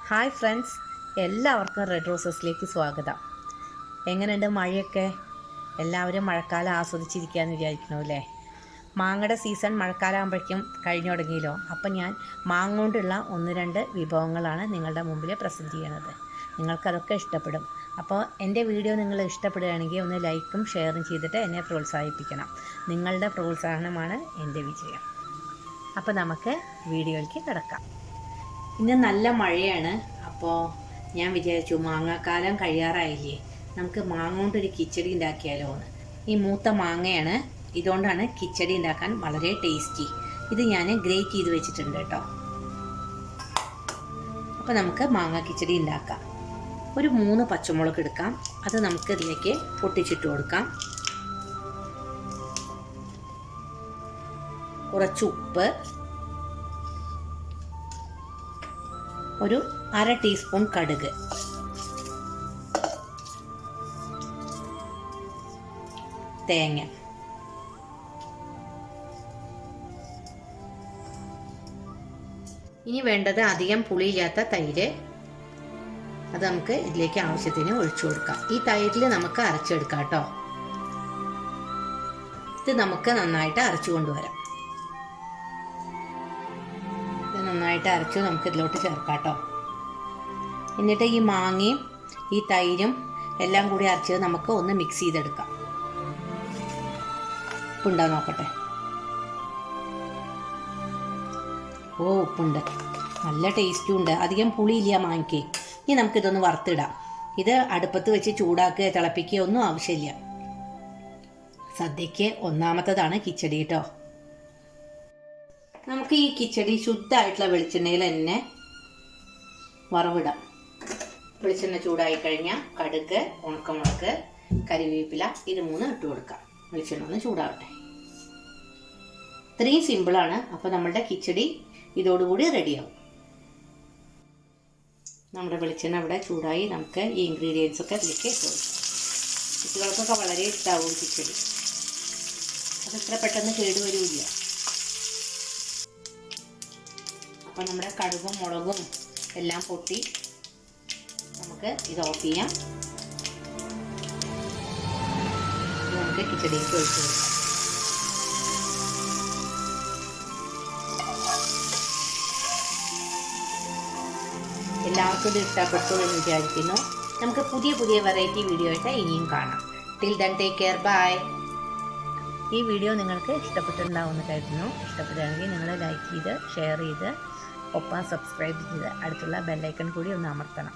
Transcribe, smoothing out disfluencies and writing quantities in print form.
Hi friends, എല്ലാവർക്കും red റോസസിലേക്ക് സ്വാഗതം. എങ്ങനെയുണ്ട് മഴയൊക്കെ? എല്ലാവരും മഴക്കാലം ആസ്വദിച്ചിരിക്കുകയെന്ന് വിചാരിക്കണു അല്ലേ? മാങ്ങയുടെ സീസൺ മഴക്കാലം ആകുമ്പോഴേക്കും കഴിഞ്ഞു തുടങ്ങിയല്ലോ. അപ്പം ഞാൻ മാങ്ങ കൊണ്ടുള്ള 1-2 വിഭവങ്ങളാണ് നിങ്ങളുടെ മുമ്പിൽ പ്രസൻറ്റ് ചെയ്യണത്. നിങ്ങൾക്കതൊക്കെ ഇഷ്ടപ്പെടും. അപ്പോൾ എൻ്റെ വീഡിയോ നിങ്ങൾ ഇഷ്ടപ്പെടുകയാണെങ്കിൽ ഒന്ന് ലൈക്കും ഷെയറും ചെയ്തിട്ട് എന്നെ പ്രോത്സാഹിപ്പിക്കണം. നിങ്ങളുടെ പ്രോത്സാഹനമാണ് എൻ്റെ വിജയം. അപ്പോൾ നമുക്ക് വീഡിയോയിലേക്ക് കിടക്കാം. ഇന്ന് നല്ല മഴയാണ്. അപ്പോൾ ഞാൻ വിചാരിച്ചു മാങ്ങാക്കാലം കഴിയാറായില്ലേ, നമുക്ക് മാങ്ങ കൊണ്ടൊരു കിച്ചടി ഉണ്ടാക്കിയാലോ എന്ന്. ഈ മൂത്ത മാങ്ങയാണ്, ഇതുകൊണ്ടാണ് കിച്ചടി ഉണ്ടാക്കാൻ വളരെ ടേസ്റ്റി. ഇത് ഞാൻ ഗ്രേറ്റ് ചെയ്ത് വെച്ചിട്ടുണ്ട് കേട്ടോ. അപ്പോൾ നമുക്ക് മാങ്ങ കിച്ചടി ഉണ്ടാക്കാം. ഒരു 3 പച്ചമുളക് എടുക്കാം. അത് നമുക്ക് ഇതിലേക്ക് പൊട്ടിച്ചിട്ട് കൊടുക്കാം. കുറച്ച് ഉപ്പ്, ഒരു 1/2 ടീസ്പൂൺ കടുക്, തേങ്ങ, ഇനി വേണ്ടത് അധികം പുളിയില്ലാത്ത തൈര്. അത് നമുക്ക് ഇതിലേക്ക് ആവശ്യത്തിന് ഒഴിച്ചു കൊടുക്കാം. ഈ തൈരിൽ നമുക്ക് അരച്ചെടുക്കാം കേട്ടോ. ഇത് നമുക്ക് നന്നായിട്ട് അരച്ചു കൊണ്ടുവരാം. നന്നായിട്ട് അരച്ചു നമുക്ക് ഇതിലോട്ട് ചേർക്കാം കേട്ടോ. എന്നിട്ട് ഈ മാങ്ങയും ഈ തൈരും എല്ലാം കൂടി അരച്ചത് നമുക്ക് ഒന്ന് മിക്സ് ചെയ്തെടുക്കാം. ഉപ്പുണ്ടോ നോക്കട്ടെ. ഓ, ഉപ്പുണ്ട്. നല്ല ടേസ്റ്റും ഉണ്ട്. അധികം പുളിയില്ല മാങ്ങയ്ക്ക്. ഇനി നമുക്കിതൊന്ന് വറുത്തിടാം. ഇത് അടുപ്പത്ത് വെച്ച് ചൂടാക്കുക, തിളപ്പിക്കുക ഒന്നും ആവശ്യമില്ല. സദ്യക്ക് ഒന്നാമത്തതാണ് കിച്ചടി കേട്ടോ. നമുക്ക് ഈ കിച്ചടി ശുദ്ധമായിട്ടുള്ള വെളിച്ചെണ്ണയിൽ തന്നെ വറവിടാം. വെളിച്ചെണ്ണ ചൂടായി കഴിഞ്ഞാൽ കടുക്, ഉണക്കമുളക്, കരിവേപ്പില ഇത് 3 ഇട്ട് കൊടുക്കാം. വെളിച്ചെണ്ണ ഒന്ന് ചൂടാവട്ടെ. ഇത്രയും സിമ്പിളാണ്. അപ്പോൾ നമ്മുടെ കിച്ചടി ഇതോടുകൂടി റെഡിയാവും. നമ്മുടെ വെളിച്ചെണ്ണ ഇവിടെ ചൂടായി. നമുക്ക് ഈ ഇൻഗ്രീഡിയൻസ് ഒക്കെ ഇതിലേക്ക് ഇട്ട് കൊടുക്കാം. കുട്ടികൾക്കൊക്കെ വളരെ ഇഷ്ടമാവും കിച്ചടി. അത് ഇത്ര പെട്ടെന്ന് കേടുവരില്ല. അപ്പോൾ നമ്മുടെ കടുകും മുളകും എല്ലാം പൊട്ടി. നമുക്ക് ഇത് ഓഫ് ചെയ്യാം. നമുക്ക് കിച്ചടിക്ക് ഒഴിച്ചു കൊടുക്കാം. എല്ലാവർക്കും ഇത് ഇഷ്ടപ്പെട്ടു എന്ന് വിചാരിക്കുന്നു. നമുക്ക് പുതിയ വെറൈറ്റി വീഡിയോ ആയിട്ട് ഇനിയും കാണാം. Till then take care, bye. ഈ വീഡിയോ നിങ്ങൾക്ക് ഇഷ്ടപ്പെട്ടിട്ടുണ്ടാവുമെന്ന് കരുതുന്നു. ഇഷ്ടപ്പെടുകയാണെങ്കിൽ നിങ്ങൾ ലൈക്ക് ചെയ്ത് ഷെയർ ചെയ്ത് ഒപ്പം സബ്സ്ക്രൈബ് ചെയ്ത് അടുത്തുള്ള ബെല്ലൈക്കൺ കൂടി ഒന്ന് അമർത്തണം.